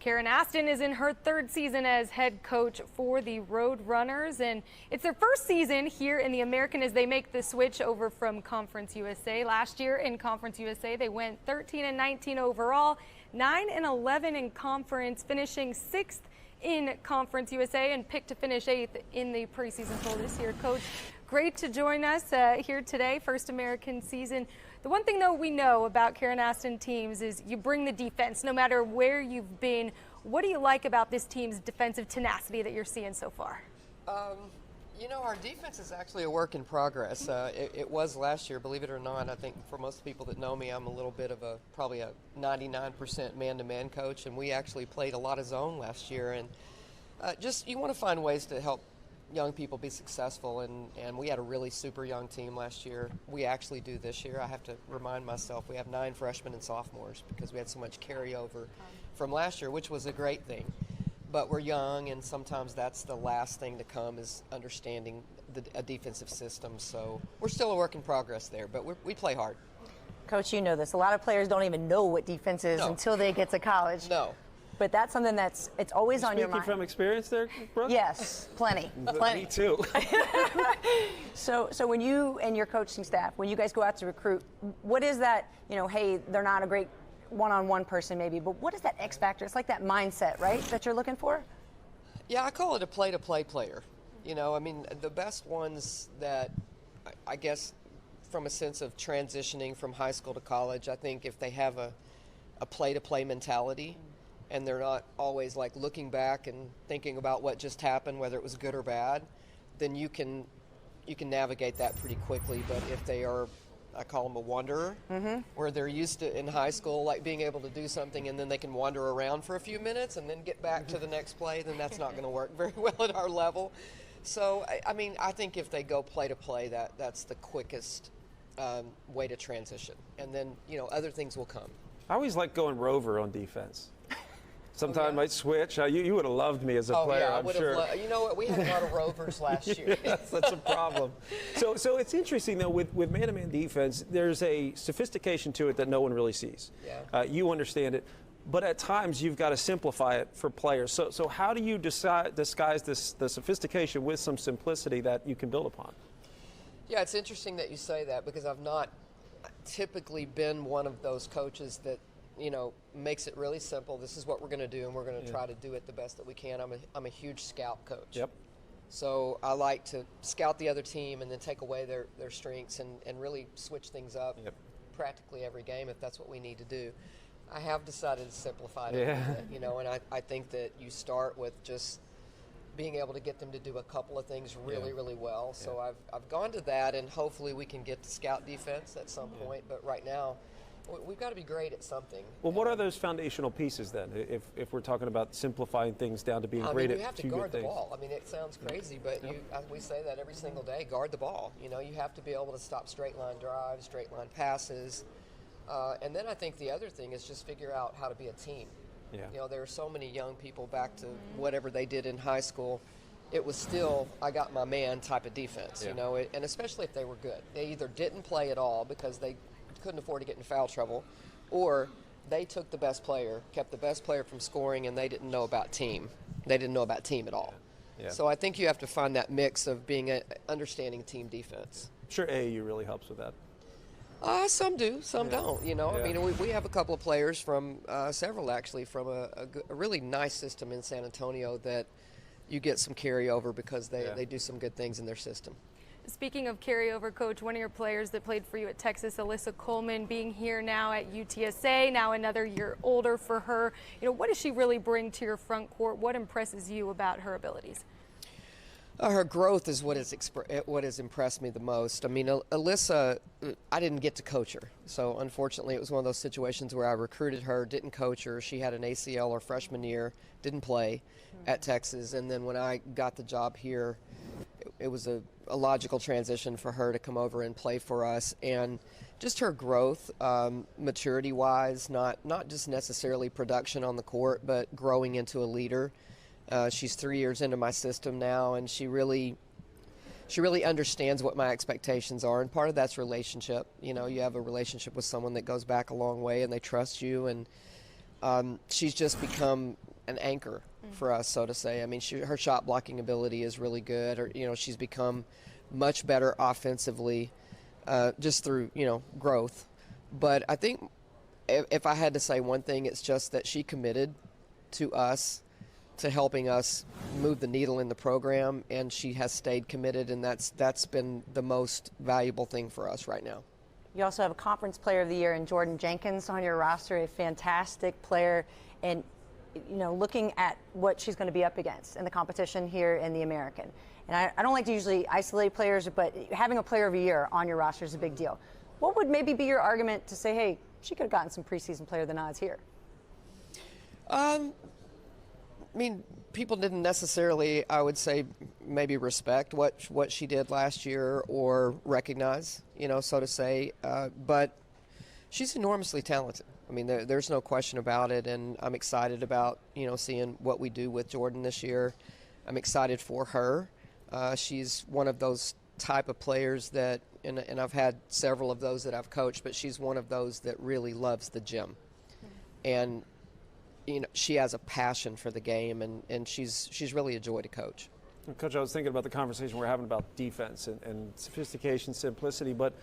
Kyra Aston is in her third season as head coach for the Road Runners, and it's their first season here in the American as they make the switch over from Conference USA. Last year in Conference USA, they went 13-19 overall, 9-11 in conference, finishing 6th in Conference USA and picked to finish 8th in the preseason poll this year. Coach, great to join us here today, first American season. The one thing, though, we know about Kyra Aston teams is you bring the defense no matter where you've been. What do you like about this team's defensive tenacity that you're seeing so far? You know, our defense is actually a work in progress. It was last year, believe it or not. I think for most people that know me, I'm a little bit of probably a 99% man-to-man coach, and we actually played a lot of zone last year. And just you want to find ways to help young people be successful, and we had a really super young team last year. We actually do this year. I have to remind myself we have 9 freshmen and sophomores because we had so much carryover from last year, which was a great thing. But we're young, and sometimes that's the last thing to come is understanding a defensive system. So we're still a work in progress there, but we play hard. Coach, you know this. A lot of players don't even know what defense is until they get to college. No. But that's something it's always on your mind. Speaking from experience there, Brooke? Yes, plenty. Me too. So when you and your coaching staff, when you guys go out to recruit, what is that, hey, they're not a great one-on-one person maybe, but what is that X factor? It's like that mindset, right, that you're looking for? Yeah, I call it a play-to-play player. I mean, the best ones that, I guess, from a sense of transitioning from high school to college, I think if they have a play-to-play mentality, and they're not always like looking back and thinking about what just happened, whether it was good or bad, then you can navigate that pretty quickly. But if they are, I call them a wanderer, where they're used to in high school, like being able to do something and then they can wander around for a few minutes and then get back to the next play, then that's not going to work very well at our level. So, I mean, I think if they go play to play, that's the quickest way to transition. And then, other things will come. I always like going rover on defense. Sometimes I'd switch. You would have loved me as a player, yeah, I'm sure. You know what? We had a lot of rovers last year. Yes, that's a problem. So it's interesting, though, with man-to-man defense, there's a sophistication to it that no one really sees. Yeah. You understand it. But at times, you've got to simplify it for players. So how do you disguise the sophistication with some simplicity that you can build upon? Yeah, it's interesting that you say that because I've not typically been one of those coaches that makes it really simple. This is what we're going to do, and we're going to try to do it the best that we can. I'm a huge scout coach. Yep. So I like to scout the other team and then take away their strengths and really switch things up practically every game if that's what we need to do. I have decided to simplify it a little bit, and I think that you start with just being able to get them to do a couple of things really, really well. So I've gone to that, and hopefully we can get to scout defense at some point. But right now, we've got to be great at something. Well, what are those foundational pieces then, if we're talking about simplifying things down to being great at you have to guard the ball. I mean, it sounds crazy, but we say that every single day, guard the ball. You have to be able to stop straight line drives, straight line passes. And then I think the other thing is just figure out how to be a team. Yeah. There are so many young people back to whatever they did in high school. It was still, I got my man type of defense, and especially if they were good. They either didn't play at all because they couldn't afford to get in foul trouble, or they took the best player, kept the best player from scoring, and they didn't know about team. They didn't know about team at all. Yeah. So I think you have to find that mix of being understanding team defense. I'm sure AAU really helps with that. Some do, some don't. I mean, we have a couple of players from several actually from a really nice system in San Antonio that you get some carryover because they do some good things in their system. Speaking of carryover, Coach, one of your players that played for you at Texas, Alyssa Coleman, being here now at UTSA, now another year older for her. What does she really bring to your front court? What impresses you about her abilities? Her growth is what has impressed me the most. I mean, Alyssa, I didn't get to coach her. So, unfortunately, it was one of those situations where I recruited her, didn't coach her. She had an ACL her freshman year, didn't play at Texas. And then when I got the job here, it was a logical transition for her to come over and play for us. And just her growth, maturity-wise, not just necessarily production on the court, but growing into a leader. She's 3 years into my system now, and she really understands what my expectations are, and part of that's relationship. You have a relationship with someone that goes back a long way, and they trust you, and she's just become an anchor for us, so to say. I mean, her shot blocking ability is really good. Or, she's become much better offensively just through, growth. But I think if I had to say one thing, it's just that she committed to us, to helping us move the needle in the program, and she has stayed committed, and that's been the most valuable thing for us right now. You also have a Conference Player of the Year in Jordan Jenkins on your roster, a fantastic player, and looking at what she's going to be up against in the competition here in the American. And I don't like to usually isolate players, but having a Player of the Year on your roster is a big deal. What would maybe be your argument to say, hey, she could have gotten some preseason Player of the Nods here? I mean, people didn't necessarily, I would say, maybe respect what she did last year or recognize, so to say. But she's enormously talented. I mean, there's no question about it, and I'm excited about, seeing what we do with Jordan this year. I'm excited for her. She's one of those type of players that, and I've had several of those that I've coached, but she's one of those that really loves the gym. And she has a passion for the game, and she's really a joy to coach. Coach, I was thinking about the conversation we're having about defense and sophistication, simplicity, but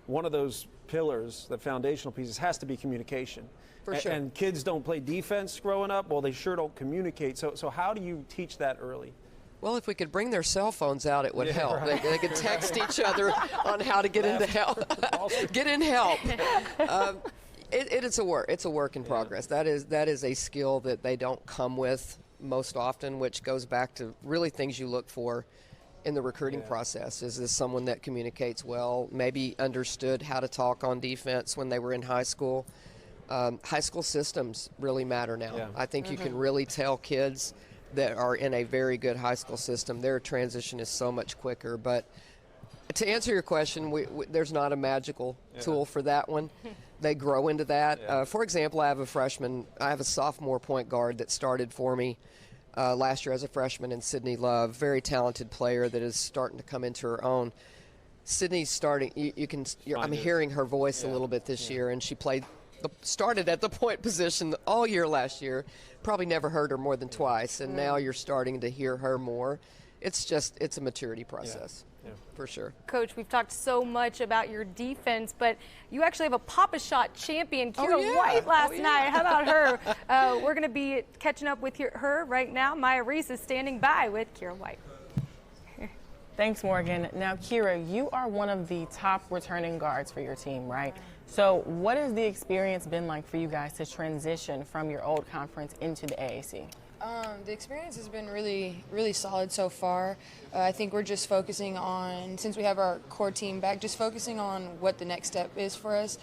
one of those pillars, the foundational pieces, has to be communication. For sure. And kids don't play defense growing up. Well, they sure don't communicate. So how do you teach that early? Well, if we could bring their cell phones out, it would help. Right. They could text each other on how to get into help. Get in help. It's a work in progress. That is a skill that they don't come with most often, which goes back to really things you look for in the recruiting process. Is this someone that communicates well, maybe understood how to talk on defense when they were in high school? High school systems really matter now. Yeah. I think you can really tell kids that are in a very good high school system, their transition is so much quicker. But to answer your question, there's not a magical tool for that one. They grow into that. Yeah. For example, I have a sophomore point guard that started for me last year as a freshman in Sydney Love, very talented player that is starting to come into her own. Sydney's starting, I'm hearing her voice a little bit this year, and she started at the point position all year last year. Probably never heard her more than twice, and now you're starting to hear her more. It's a maturity process. Yeah, for sure. Coach, we've talked so much about your defense, but you actually have a Pop-A-Shot champion, Kyra White, last night. How about her? We're going to be catching up with her right now. Maya Reese is standing by with Kyra White. Thanks, Morgan. Now, Kyra, you are one of the top returning guards for your team, right? So what has the experience been like for you guys to transition from your old conference into the AAC? The experience has been really, really solid so far. I think we're just focusing on, since we have our core team back, just focusing on what the next step is for us.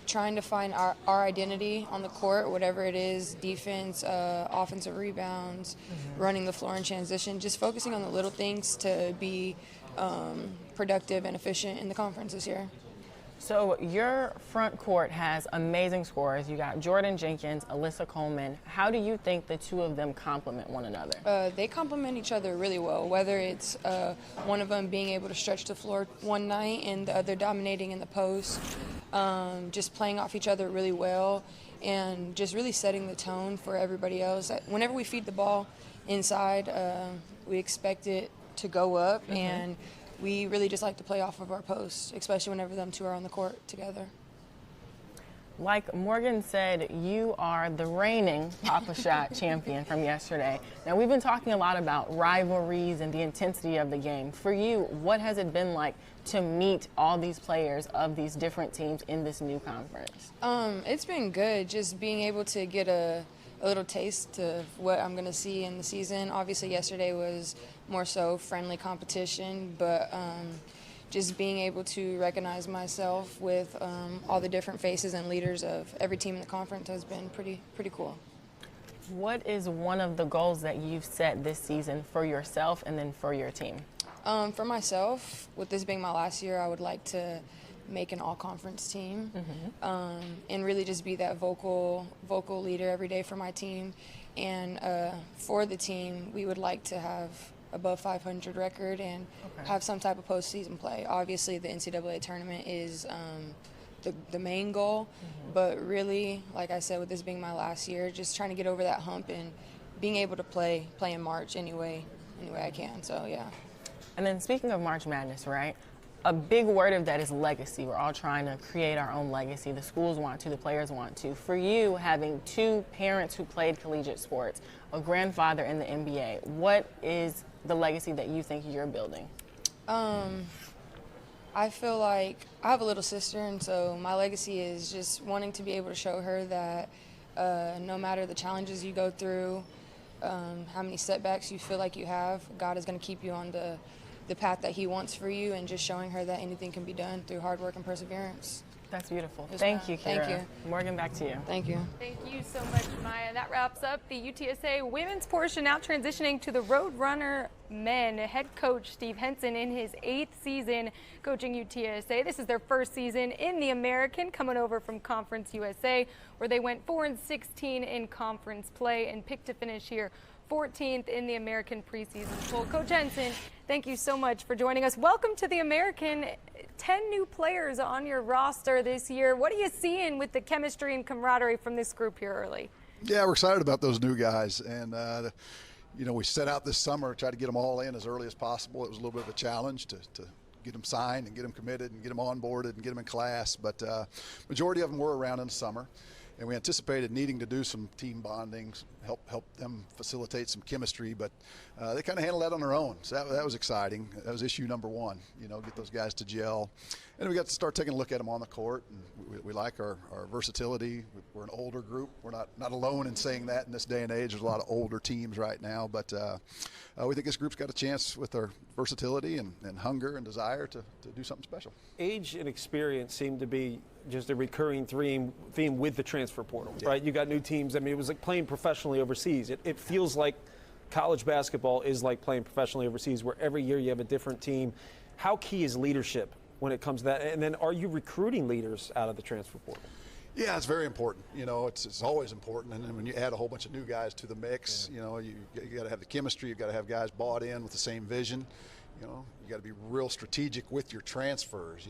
Trying to find our identity on the court, whatever it is, defense, offensive rebounds, running the floor in transition, just focusing on the little things to be productive and efficient in the conference this year. So your front court has amazing scorers. You got Jordan Jenkins, Alyssa Coleman. How do you think the two of them complement one another? They complement each other really well, whether it's one of them being able to stretch the floor one night and the other dominating in the post, just playing off each other really well and just really setting the tone for everybody else. Whenever we feed the ball inside, we expect it to go up, and we really just like to play off of our posts, especially whenever them two are on the court together. Like Morgan said, you are the reigning Pop-A-Shot champion from yesterday. Now, we've been talking a lot about rivalries and the intensity of the game. For you, what has it been like to meet all these players of these different teams in this new conference? It's been good, just being able to get a little taste of what I'm going to see in the season. Obviously, yesterday was more so friendly competition, but just being able to recognize myself with all the different faces and leaders of every team in the conference has been pretty cool. What is one of the goals that you've set this season for yourself and then for your team? For myself, with this being my last year, I would like to make an all-conference team and really just be that vocal leader every day for my team. And for the team, we would like to have above 500 record and have some type of postseason play. Obviously, the NCAA tournament is the main goal. But really, like I said, with this being my last year, just trying to get over that hump and being able to play in March any way I can. So yeah. And then speaking of March Madness, right? A big word of that is legacy. We're all trying to create our own legacy. The schools want to, the players want to. For you, having two parents who played collegiate sports, a grandfather in the NBA, what is the legacy that you think you're building? I feel like I have a little sister, and so my legacy is just wanting to be able to show her that no matter the challenges you go through, how many setbacks you feel like you have, God is going to keep you on the path that He wants for you, and just showing her that anything can be done through hard work and perseverance. That's beautiful. Yes, Thank ma'am. you, Kyra. Thank you. Morgan, back to you. Thank you. Thank you so much, Maya. That wraps up the UTSA women's portion. Now transitioning to the Roadrunner men. Head coach Steve Henson in his 8th season coaching UTSA. This is their first season in the American, coming over from Conference USA, where they went 4-16 in conference play and picked to finish here 14th in the American preseason poll. Coach Henson, thank you so much for joining us. Welcome to the American. 10 new players on your roster this year. What are you seeing with the chemistry and camaraderie from this group here early? Yeah, we're excited about those new guys. And, we set out this summer to try to get them all in as early as possible. It was a little bit of a challenge to get them signed and get them committed and get them onboarded and get them in class. But majority of them were around in the summer. And we anticipated needing to do some team bonding, help them facilitate some chemistry, but they kind of handled that on their own. So that was exciting. That was issue number one, get those guys to gel. And we got to start taking a look at them on the court. And we like our versatility. We're an older group. We're not alone in saying that in this day and age. There's a lot of older teams right now, but we think this group's got a chance with their versatility and hunger and desire to do something special. Age and experience seem to be just a recurring theme with the transfer portal, right? You got new teams. I mean, it was like playing professionally overseas. It feels like college basketball is like playing professionally overseas, where every year you have a different team. How key is leadership when it comes to that? And then are you recruiting leaders out of the transfer portal? Yeah, it's very important. It's always important. And then when you add a whole bunch of new guys to the mix, you got to have the chemistry. You've got to have guys bought in with the same vision. You got to be real strategic with your transfers.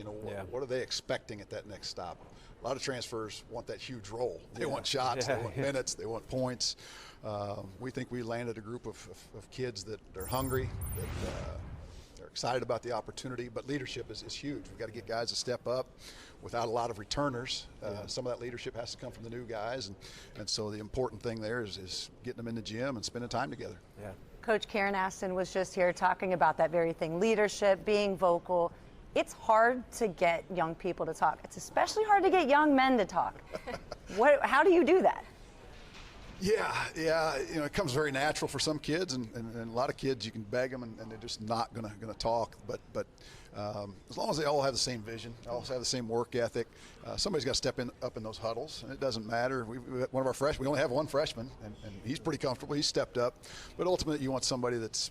What are they expecting at that next stop? A lot of transfers want that huge role. They want shots, they want minutes, they want points. We think we landed a group of kids that are hungry, that are excited about the opportunity, but leadership is huge. We've got to get guys to step up without a lot of returners. Some of that leadership has to come from the new guys, and so the important thing there is getting them in the gym and spending time together. Yeah. Coach Karen Aston was just here talking about that very thing, leadership, being vocal. It's hard to get young people to talk. It's especially hard to get young men to talk. How do you do that? Yeah, it comes very natural for some kids, and a lot of kids you can beg them, and they're just not gonna talk. But as long as they all have the same vision, also have the same work ethic, somebody's got to step up in those huddles, and it doesn't matter. One of our freshmen, we only have one freshman, and he's pretty comfortable. He's stepped up, but ultimately you want somebody that's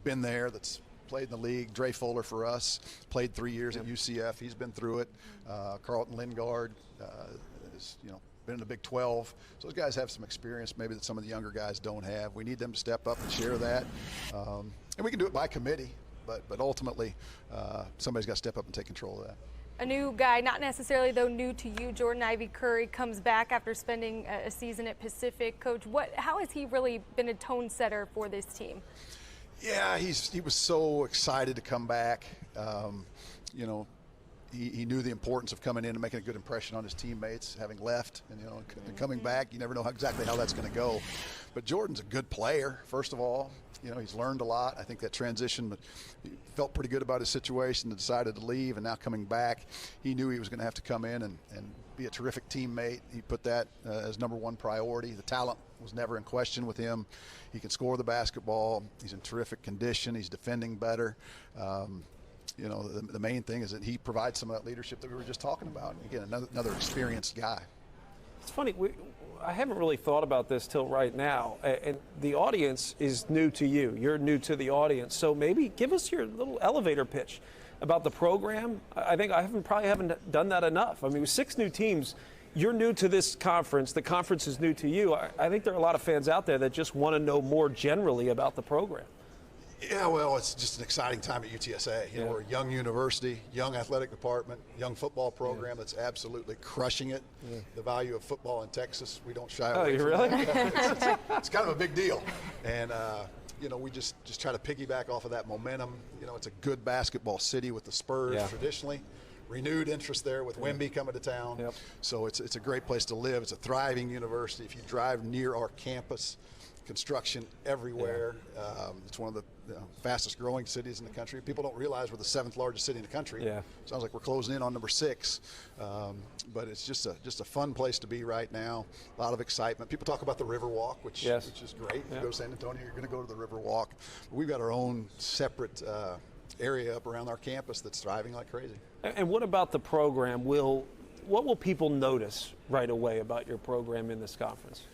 been there, that's played in the league. Dre Fuller for us played 3 years at UCF. He's been through it. Carlton Lingard is been in the Big 12. So those guys have some experience maybe that some of the younger guys don't have. We need them to step up and share that. And we can do it by committee, but ultimately somebody's got to step up and take control of that. A new guy, not necessarily though new to you, Jordan Ivy Curry comes back after spending a season at Pacific. Coach, how has he really been a tone setter for this team? Yeah, he was so excited to come back. He knew the importance of coming in and making a good impression on his teammates, having left, and coming back. You never know exactly how that's going to go. But Jordan's a good player, first of all. He's learned a lot. I think that transition, but he felt pretty good about his situation and decided to leave, and now coming back, he knew he was going to have to come in and be a terrific teammate. He put that as number one priority. The talent was never in question with him. He can score the basketball. He's in terrific condition. He's defending better. The main thing is that he provides some of that leadership that we were just talking about. Again, another experienced guy. It's funny, I haven't really thought about this till right now, and the audience is new to you. You're new to the audience, so maybe give us your little elevator pitch about the program. I think I probably haven't done that enough. I mean, with 6 new teams, you're new to this conference. The conference is new to you. I think there are a lot of fans out there that just want to know more generally about the program. Yeah, well, it's just an exciting time at UTSA. You know, we're a young university, young athletic department, young football program that's absolutely crushing it. The value of football in Texas, we don't shy away from really? that. It's kind of a big deal. And, you know, we just try to piggyback off of that momentum. You know, it's a good basketball city with the Spurs traditionally. Renewed interest there with Wemby coming to town. So it's a great place to live. It's a thriving university. If you drive near our campus, construction everywhere. It's one of the fastest growing cities in the country. People don't realize we're the 7th largest city in the country. Sounds like we're closing in on number 6. But it's just a fun place to be right now. A lot of excitement. People talk about the Riverwalk, which is great. If you go to San Antonio, you're going to go to the Riverwalk. But we've got our own separate area up around our campus that's thriving like crazy. And what about the program? What will people notice right away about your program in this conference?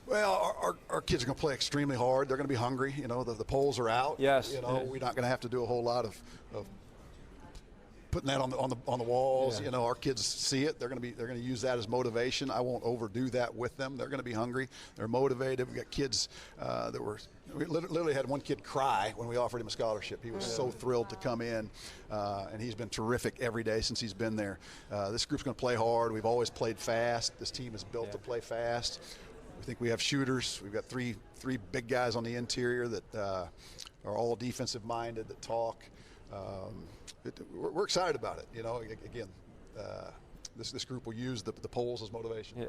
Well, our kids are going to play extremely hard. They're going to be hungry. You know, the polls are out. Yes. You know, we're not going to have to do a whole lot of putting that on the walls. You know, our kids see it. They're going to use that as motivation. I won't overdo that with them. They're going to be hungry. They're motivated. We got kids we literally had one kid cry when we offered him a scholarship. He was so thrilled to come in, and he's been terrific every day since he's been there. This group's going to play hard. We've always played fast. This team is built to play fast. We think we have shooters. We've got three big guys on the interior that are all defensive minded, that talk. We're excited about it. You know, again, this group will use the polls as motivation.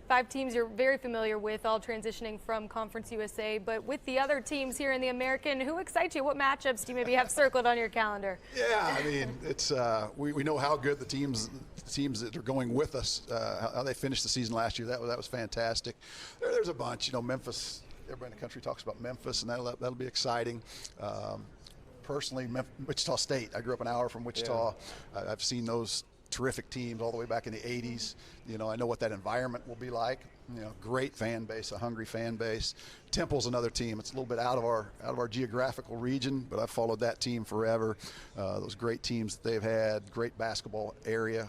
5 teams you're very familiar with, all transitioning from Conference USA. But with the other teams here in the American, who excites you? What matchups do you maybe have circled on your calendar? Yeah, I mean, it's we know how good the teams that are going with us, how they finished the season last year. That was fantastic. There's a bunch. You know, Memphis. Everybody in the country talks about Memphis, and that'll be exciting. Personally, Wichita State. I grew up an hour from Wichita. I've seen those terrific teams all the way back in the 80s. You know, I know what that environment will be like. You know, great fan base, a hungry fan base. Temple's another team. It's a little bit out of our geographical region, but I've followed that team forever. Those great teams that they've had, great basketball area.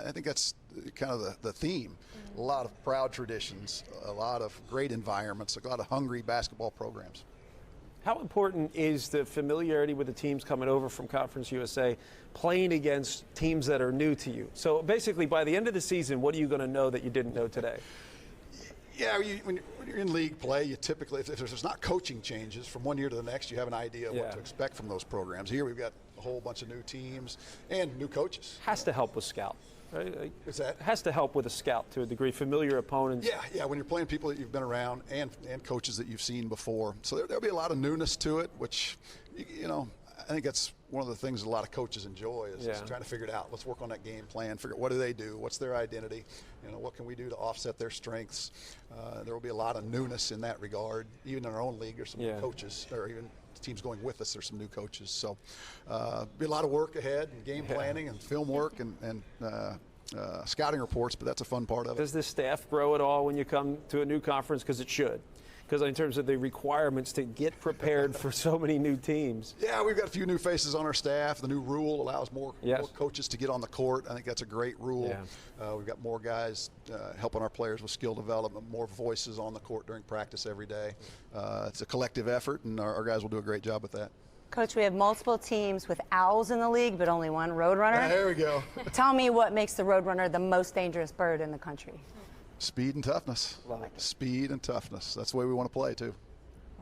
I think that's kind of the theme. A lot of proud traditions, a lot of great environments, a lot of hungry basketball programs. How important is the familiarity with the teams coming over from Conference USA, playing against teams that are new to you? So basically, by the end of the season, what are you going to know that you didn't know today? Yeah, when you're in league play, you typically, if there's not coaching changes from one year to the next, you have an idea of what to expect from those programs. Here we've got a whole bunch of new teams and new coaches. Has to help with scout. Right? What's that? Has to help with a scout to a degree, familiar opponents. Yeah, when you're playing people that you've been around and coaches that you've seen before. So there'll be a lot of newness to it, which, you know, I think that's one of the things that a lot of coaches enjoy is trying to figure it out. Let's work on that game plan, figure out what do they do, what's their identity, you know, what can we do to offset their strengths. There will be a lot of newness in that regard. Even in our own league, there's some new coaches, or even teams going with us, there's some new coaches. So be a lot of work ahead, and game planning and film work and scouting reports, but that's a fun part of it. Does this staff grow at all when you come to a new conference? Because it should. Because in terms of the requirements to get prepared for so many new teams. Yeah, we've got a few new faces on our staff. The new rule allows more coaches to get on the court. I think that's a great rule. We've got more guys helping our players with skill development, more voices on the court during practice every day. It's a collective effort, and our guys will do a great job with that. Coach, we have multiple teams with Owls in the league, but only one Roadrunner. There we go. Tell me what makes the Roadrunner the most dangerous bird in the country. Speed and toughness. Speed and toughness. That's the way we want to play, too.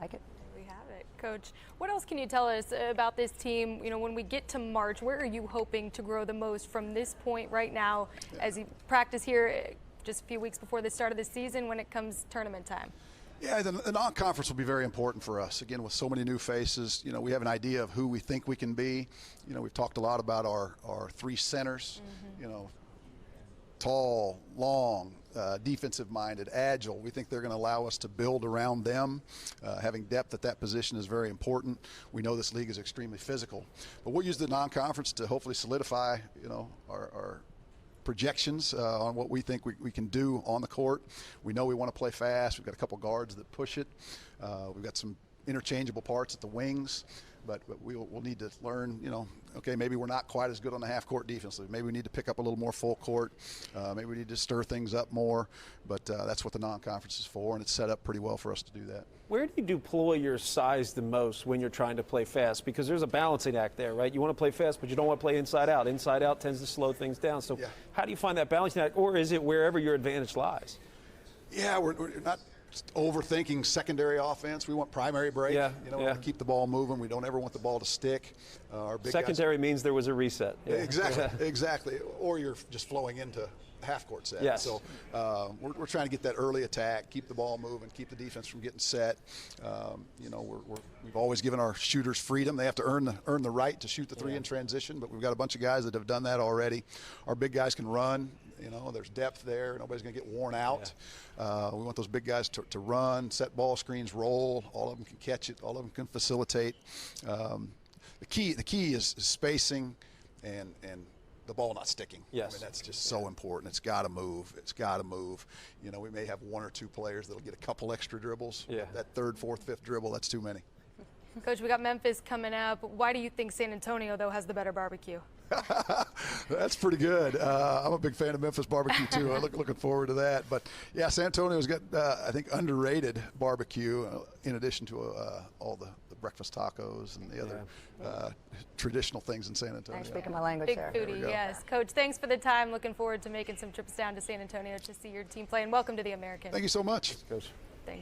Like it. There we have it. Coach, what else can you tell us about this team? You know, when we get to March, where are you hoping to grow the most from this point right now as you practice here just a few weeks before the start of the season when it comes tournament time? Yeah, the non-conference will be very important for us. Again, with so many new faces, you know, we have an idea of who we think we can be. You know, we've talked a lot about our 3 centers, you know, tall, long, defensive-minded, agile. We think they're going to allow us to build around them. Having depth at that position is very important. We know this league is extremely physical. But we'll use the non-conference to hopefully solidify, you know, our projections on what we think we can do on the court. We know we want to play fast. We've got a couple guards that push it. We've got some interchangeable parts at the wings. But we'll need to learn, okay, maybe we're not quite as good on the half-court defensively. Maybe we need to pick up a little more full court. Maybe we need to stir things up more. But that's what the non-conference is for, and it's set up pretty well for us to do that. Where do you deploy your size the most when you're trying to play fast? Because there's a balancing act there, right? You want to play fast, but you don't want to play inside out. Inside out tends to slow things down. So how do you find that balancing act, or is it wherever your advantage lies? Yeah, we're not overthinking secondary offense. We want primary break. We want to keep the ball moving. We don't ever want the ball to stick. Our big secondary means there was a reset. Yeah. Exactly. Or you're just flowing into half-court set. Yes. So we're trying to get that early attack, keep the ball moving, keep the defense from getting set. We've always given our shooters freedom. They have to earn the right to shoot the three in transition, but we've got a bunch of guys that have done that already. Our big guys can run. There's depth there. Nobody's going to get worn out. We want those big guys to run, set ball screens, roll. All of them can catch it. All of them can facilitate. The key is spacing and the ball not sticking. Yes. I mean, that's just so important. It's got to move. It's got to move. We may have one or two players that'll get a couple extra dribbles. Yeah. That third, fourth, fifth dribble, that's too many. Coach, we got Memphis coming up. Why do you think San Antonio, though, has the better barbecue? That's pretty good. I'm a big fan of Memphis barbecue too. I'm looking forward to that. But yeah, San Antonio's got I think underrated barbecue in addition to all the breakfast tacos and the other traditional things in San Antonio. Thanks for speaking my language Big there. foodie, yes. Coach, thanks for the time. Looking forward to making some trips down to San Antonio to see your team play, and welcome to the American. Thank you so much. Coach.